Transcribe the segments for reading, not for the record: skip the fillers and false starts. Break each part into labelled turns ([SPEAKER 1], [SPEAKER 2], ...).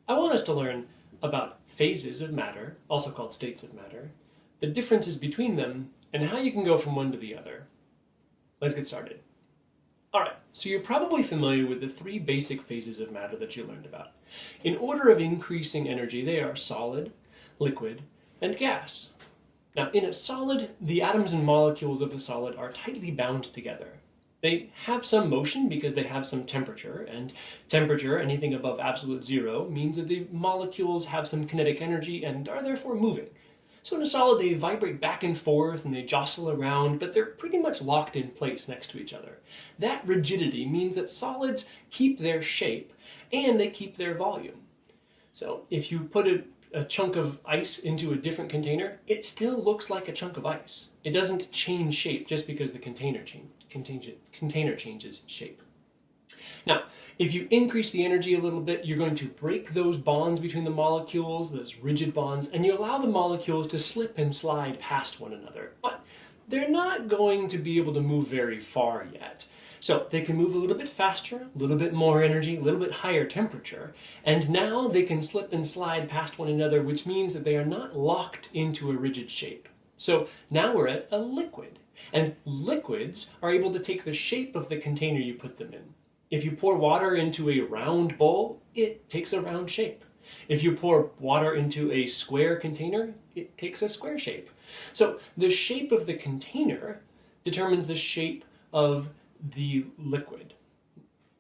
[SPEAKER 1] I want us to learn about phases of matter, also called states of matter, the differences between them, and how you can go from one to the other. Let's get started. Alright, so you're probably familiar with the three basic phases of matter that you learned about. In order of increasing energy, they are solid, liquid, and gas. Now, in a solid, the atoms and molecules of the solid are tightly bound together. They have some motion because they have some temperature, and temperature, anything above absolute zero, means that the molecules have some kinetic energy and are therefore moving. So in a solid, they vibrate back and forth and they jostle around, but they're pretty much locked in place next to each other. That rigidity means that solids keep their shape and they keep their volume. So if you put a chunk of ice into a different container, it still looks like a chunk of ice. It doesn't change shape just because the container changes shape. Now, if you increase the energy a little bit, you're going to break those bonds between the molecules, those rigid bonds, and you allow the molecules to slip and slide past one another. But they're not going to be able to move very far yet. So they can move a little bit faster, a little bit more energy, a little bit higher temperature, and now they can slip and slide past one another, which means that they are not locked into a rigid shape. So now we're at a liquid, and liquids are able to take the shape of the container you put them in. If you pour water into a round bowl, it takes a round shape. If you pour water into a square container, it takes a square shape. So the shape of the container determines the shape of the liquid.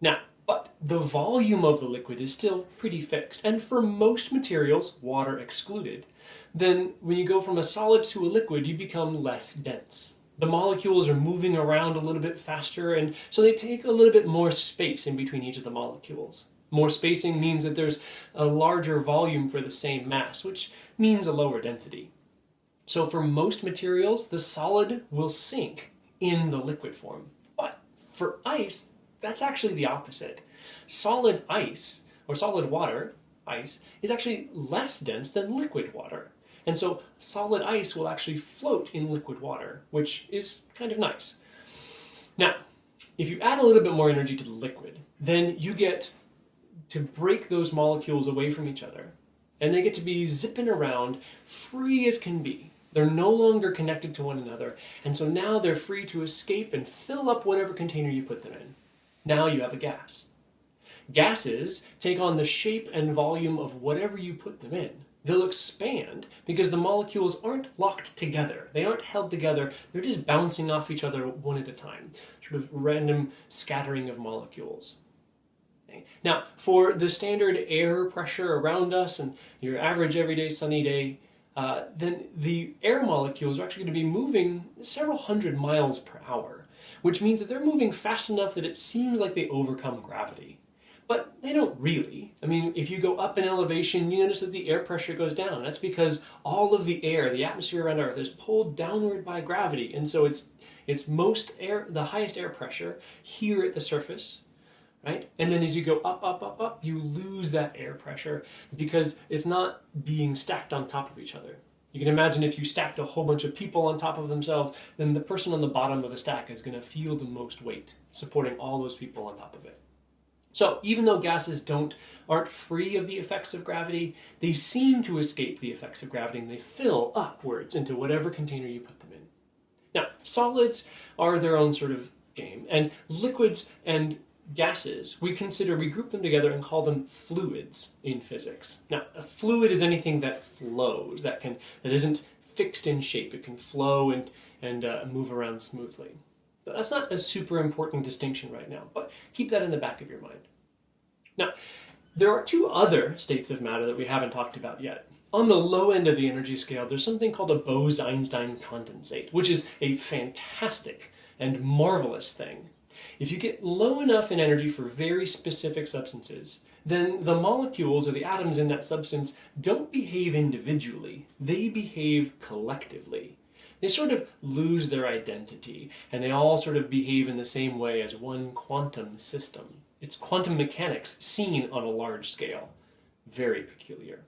[SPEAKER 1] Now, but the volume of the liquid is still pretty fixed, and for most materials, water excluded, then when you go from a solid to a liquid, you become less dense. The molecules are moving around a little bit faster, and so they take a little bit more space in between each of the molecules. More spacing means that there's a larger volume for the same mass, which means a lower density. So for most materials, the solid will sink in the liquid form. But for ice, that's actually the opposite. Solid ice, or solid water, ice, is actually less dense than liquid water. And so solid ice will actually float in liquid water, which is kind of nice. Now, if you add a little bit more energy to the liquid, then you get to break those molecules away from each other, and they get to be zipping around free as can be. They're no longer connected to one another, and so now they're free to escape and fill up whatever container you put them in. Now you have a gas. Gases take on the shape and volume of whatever you put them in. They'll expand because the molecules aren't locked together. They aren't held together. They're just bouncing off each other one at a time. Sort of random scattering of molecules. Okay. Now, for the standard air pressure around us and your average everyday sunny day, then the air molecules are actually going to be moving several hundred miles per hour, which means that they're moving fast enough that it seems like they overcome gravity. But they don't really. I mean, if you go up in elevation, you notice that the air pressure goes down. That's because all of the air, the atmosphere around Earth, is pulled downward by gravity. And so it's most air, the highest air pressure here at the surface, right? And then as you go up, up, up, up, you lose that air pressure because it's not being stacked on top of each other. You can imagine if you stacked a whole bunch of people on top of themselves, then the person on the bottom of the stack is going to feel the most weight, supporting all those people on top of it. So even though gases aren't free of the effects of gravity, they seem to escape the effects of gravity and they fill upwards into whatever container you put them in. Now, solids are their own sort of game, and liquids and gases, we group them together and call them fluids in physics. Now, a fluid is anything that flows, that isn't fixed in shape. It can flow and move around smoothly. So that's not a super important distinction right now, but keep that in the back of your mind. Now, there are two other states of matter that we haven't talked about yet. On the low end of the energy scale, there's something called a Bose-Einstein condensate, which is a fantastic and marvelous thing. If you get low enough in energy for very specific substances, then the molecules or the atoms in that substance don't behave individually, they behave collectively. They sort of lose their identity, and they all sort of behave in the same way as one quantum system. It's quantum mechanics seen on a large scale. Very peculiar.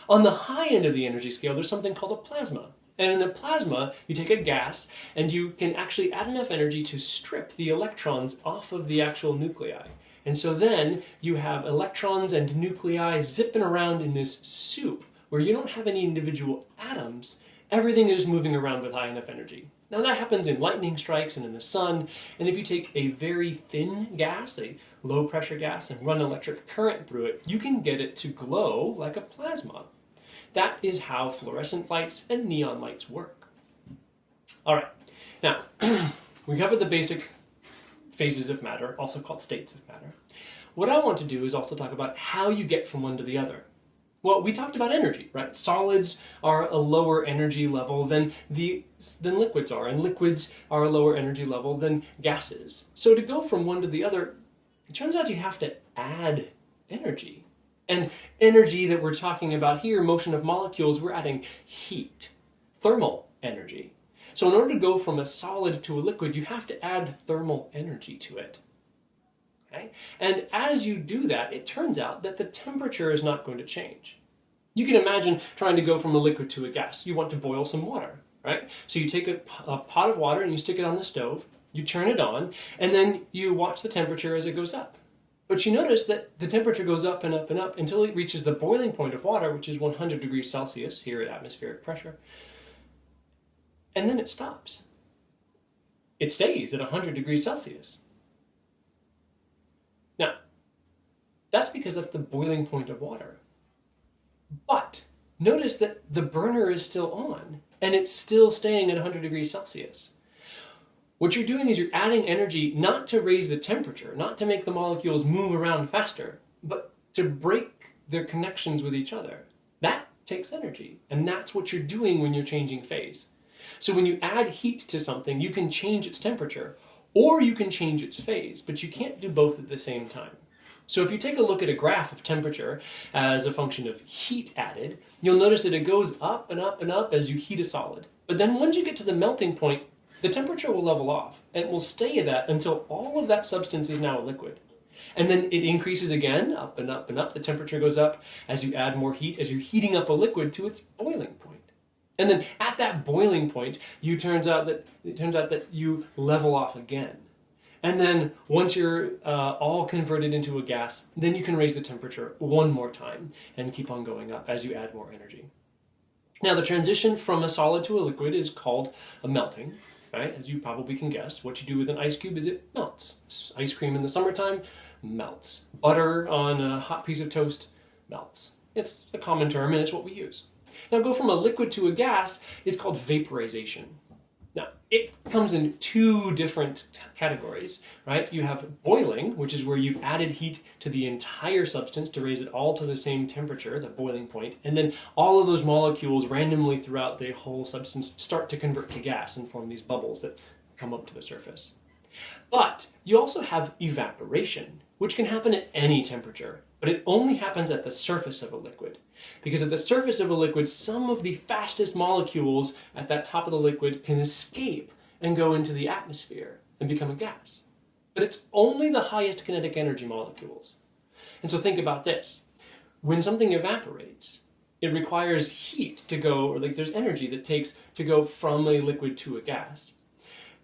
[SPEAKER 1] On the high end of the energy scale, there's something called a plasma. And in a plasma, you take a gas, and you can actually add enough energy to strip the electrons off of the actual nuclei. And so then you have electrons and nuclei zipping around in this soup where you don't have any individual atoms. Everything is moving around with high enough energy. Now that happens in lightning strikes and in the sun, and if you take a very thin gas, a low pressure gas, and run electric current through it, you can get it to glow like a plasma. That is how fluorescent lights and neon lights work. All right, now we covered the basic phases of matter, also called states of matter. What I want to do is also talk about how you get from one to the other. Well, we talked about energy, right? Solids are a lower energy level than liquids are, and liquids are a lower energy level than gases. So to go from one to the other, it turns out you have to add energy. And energy that we're talking about here, motion of molecules, we're adding heat, thermal energy. So in order to go from a solid to a liquid, you have to add thermal energy to it. Okay? And as you do that, it turns out that the temperature is not going to change. You can imagine trying to go from a liquid to a gas. You want to boil some water, right? So you take a pot of water and you stick it on the stove, you turn it on, and then you watch the temperature as it goes up. But you notice that the temperature goes up and up and up until it reaches the boiling point of water, which is 100 degrees Celsius here at atmospheric pressure. And then it stops. It stays at 100 degrees Celsius. Now, that's because that's the boiling point of water. But notice that the burner is still on, and it's still staying at 100 degrees Celsius. What you're doing is you're adding energy not to raise the temperature, not to make the molecules move around faster, but to break their connections with each other. That takes energy, and that's what you're doing when you're changing phase. So when you add heat to something, you can change its temperature, or you can change its phase, but you can't do both at the same time. So if you take a look at a graph of temperature as a function of heat added, you'll notice that it goes up and up and up as you heat a solid. But then once you get to the melting point, the temperature will level off, and it will stay at that until all of that substance is now a liquid. And then it increases again, up and up and up. The temperature goes up as you add more heat, as you're heating up a liquid to its boiling point. And then at that boiling point, it turns out that you level off again. And then once you're all converted into a gas, then you can raise the temperature one more time and keep on going up as you add more energy. Now the transition from a solid to a liquid is called a melting, right? As you probably can guess, what you do with an ice cube is it melts. Ice cream in the summertime melts. Butter on a hot piece of toast melts. It's a common term and it's what we use. Now go from a liquid to a gas is called vaporization. Now, it comes in two different categories, right? You have boiling, which is where you've added heat to the entire substance to raise it all to the same temperature, the boiling point, and then all of those molecules randomly throughout the whole substance start to convert to gas and form these bubbles that come up to the surface. But you also have evaporation, which can happen at any temperature, but it only happens at the surface of a liquid. Because at the surface of a liquid, some of the fastest molecules at that top of the liquid can escape and go into the atmosphere and become a gas. But it's only the highest kinetic energy molecules. And so think about this. When something evaporates, it requires heat to go, or like there's energy that takes to go from a liquid to a gas.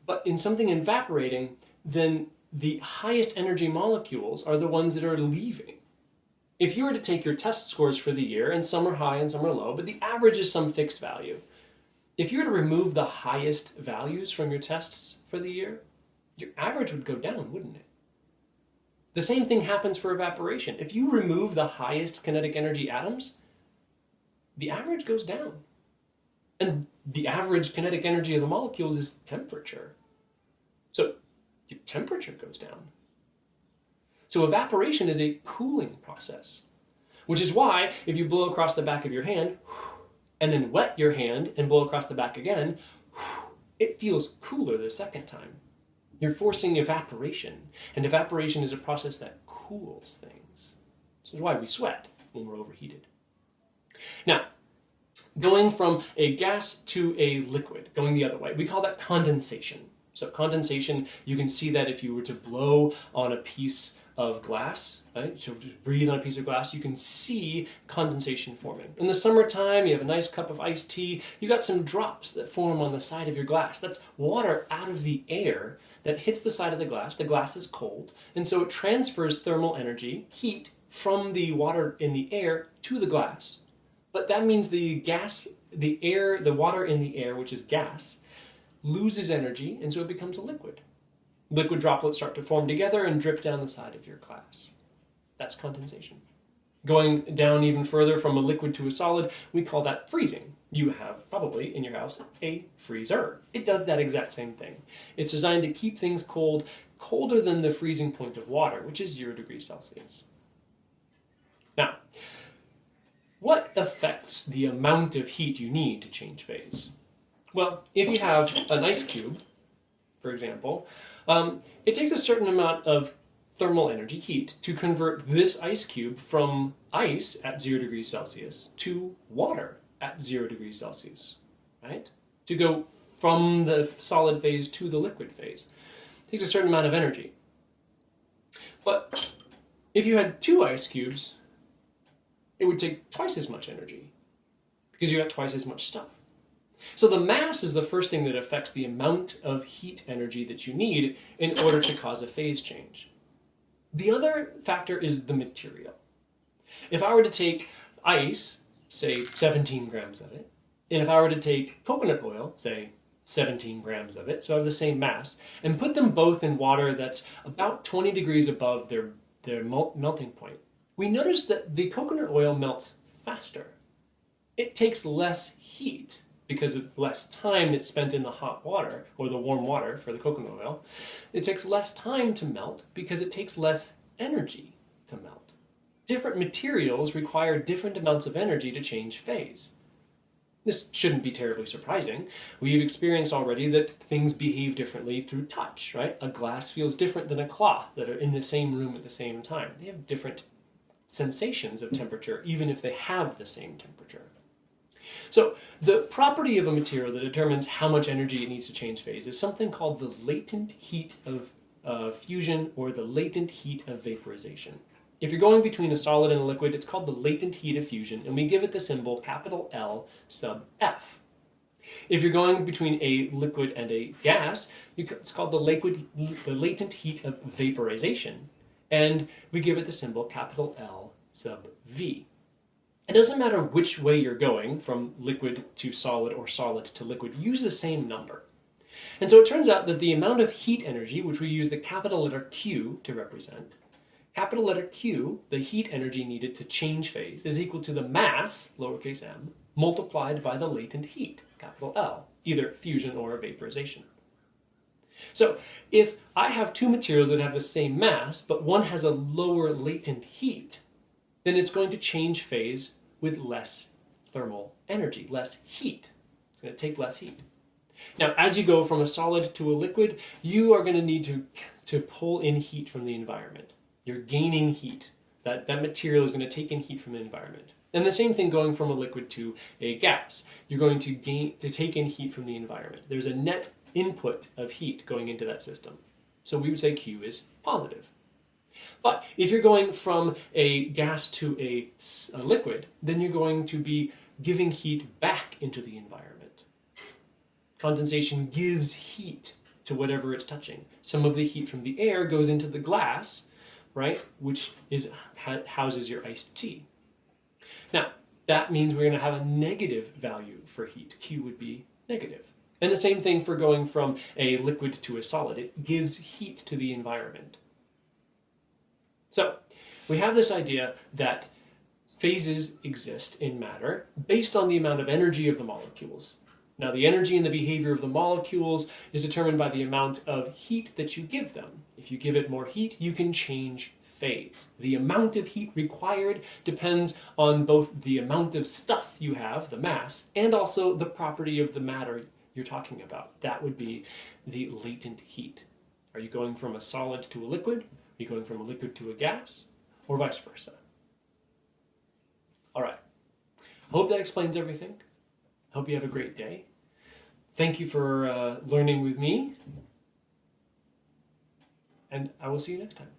[SPEAKER 1] But in something evaporating, then the highest energy molecules are the ones that are leaving. If you were to take your test scores for the year, and some are high and some are low, but the average is some fixed value. If you were to remove the highest values from your tests for the year, your average would go down, wouldn't it? The same thing happens for evaporation. If you remove the highest kinetic energy atoms, the average goes down. And the average kinetic energy of the molecules is temperature. So your temperature goes down. So evaporation is a cooling process, which is why if you blow across the back of your hand and then wet your hand and blow across the back again, it feels cooler the second time. You're forcing evaporation, and evaporation is a process that cools things. This is why we sweat when we're overheated. Now, going from a gas to a liquid, going the other way, we call that condensation. So condensation, you can see that if you were to blow on a piece of glass, right? So just breathe on a piece of glass, you can see condensation forming. In the summertime, you have a nice cup of iced tea, you got some drops that form on the side of your glass. That's water out of the air that hits the side of the glass is cold, and so it transfers thermal energy, heat, from the water in the air to the glass. But that means the water in the air, which is gas, loses energy, and so it becomes a liquid. Liquid droplets start to form together and drip down the side of your glass. That's condensation. Going down even further from a liquid to a solid, we call that freezing. You have probably in your house a freezer. It does that exact same thing. It's designed to keep things cold, colder than the freezing point of water, which is 0 degrees Celsius. Now, what affects the amount of heat you need to change phase? Well, if you have an ice cube, for example, it takes a certain amount of thermal energy, heat, to convert this ice cube from ice at 0 degrees Celsius to water at 0 degrees Celsius, right? To go from the solid phase to the liquid phase. It takes a certain amount of energy. But if you had 2 ice cubes, it would take twice as much energy because you got twice as much stuff. So the mass is the first thing that affects the amount of heat energy that you need in order to cause a phase change. The other factor is the material. If I were to take ice, say 17 grams of it, and if I were to take coconut oil, say 17 grams of it, so I have the same mass, and put them both in water that's about 20 degrees above their melting point, we notice that the coconut oil melts faster. It takes less heat because of less time it's spent in the hot water or the warm water for the coconut oil. It takes less time to melt because it takes less energy to melt. Different materials require different amounts of energy to change phase. This shouldn't be terribly surprising. We've experienced already that things behave differently through touch, right? A glass feels different than a cloth that are in the same room at the same time. They have different sensations of temperature, even if they have the same temperature. So the property of a material that determines how much energy it needs to change phase is something called the latent heat of fusion or the latent heat of vaporization. If you're going between a solid and a liquid, it's called the latent heat of fusion, and we give it the symbol capital L sub F. If you're going between a liquid and a gas, it's called the latent heat of vaporization, and we give it the symbol capital L sub V. It doesn't matter which way you're going, from liquid to solid or solid to liquid, use the same number. And so it turns out that the amount of heat energy, which we use the capital letter Q to represent, capital letter Q, the heat energy needed to change phase, is equal to the mass, lowercase m, multiplied by the latent heat, capital L, either fusion or vaporization. So if I have 2 materials that have the same mass, but one has a lower latent heat, then it's going to change phase with less thermal energy, less heat. It's going to take less heat. Now, as you go from a solid to a liquid, you are going to need to pull in heat from the environment. You're gaining heat. That material is going to take in heat from the environment. And the same thing going from a liquid to a gas. You're going to take in heat from the environment. There's a net input of heat going into that system. So we would say Q is positive. But if you're going from a gas to a liquid, then you're going to be giving heat back into the environment. Condensation gives heat to whatever it's touching. Some of the heat from the air goes into the glass, right, which houses your iced tea. Now, that means we're going to have a negative value for heat. Q would be negative. And the same thing for going from a liquid to a solid. It gives heat to the environment. So we have this idea that phases exist in matter based on the amount of energy of the molecules. Now, the energy and the behavior of the molecules is determined by the amount of heat that you give them. If you give it more heat, you can change phase. The amount of heat required depends on both the amount of stuff you have, the mass, and also the property of the matter you're talking about. That would be the latent heat. Are you going from a solid to a liquid? Are you going from a liquid to a gas? Or vice versa? All right. I hope that explains everything. I hope you have a great day. Thank you for learning with me. And I will see you next time.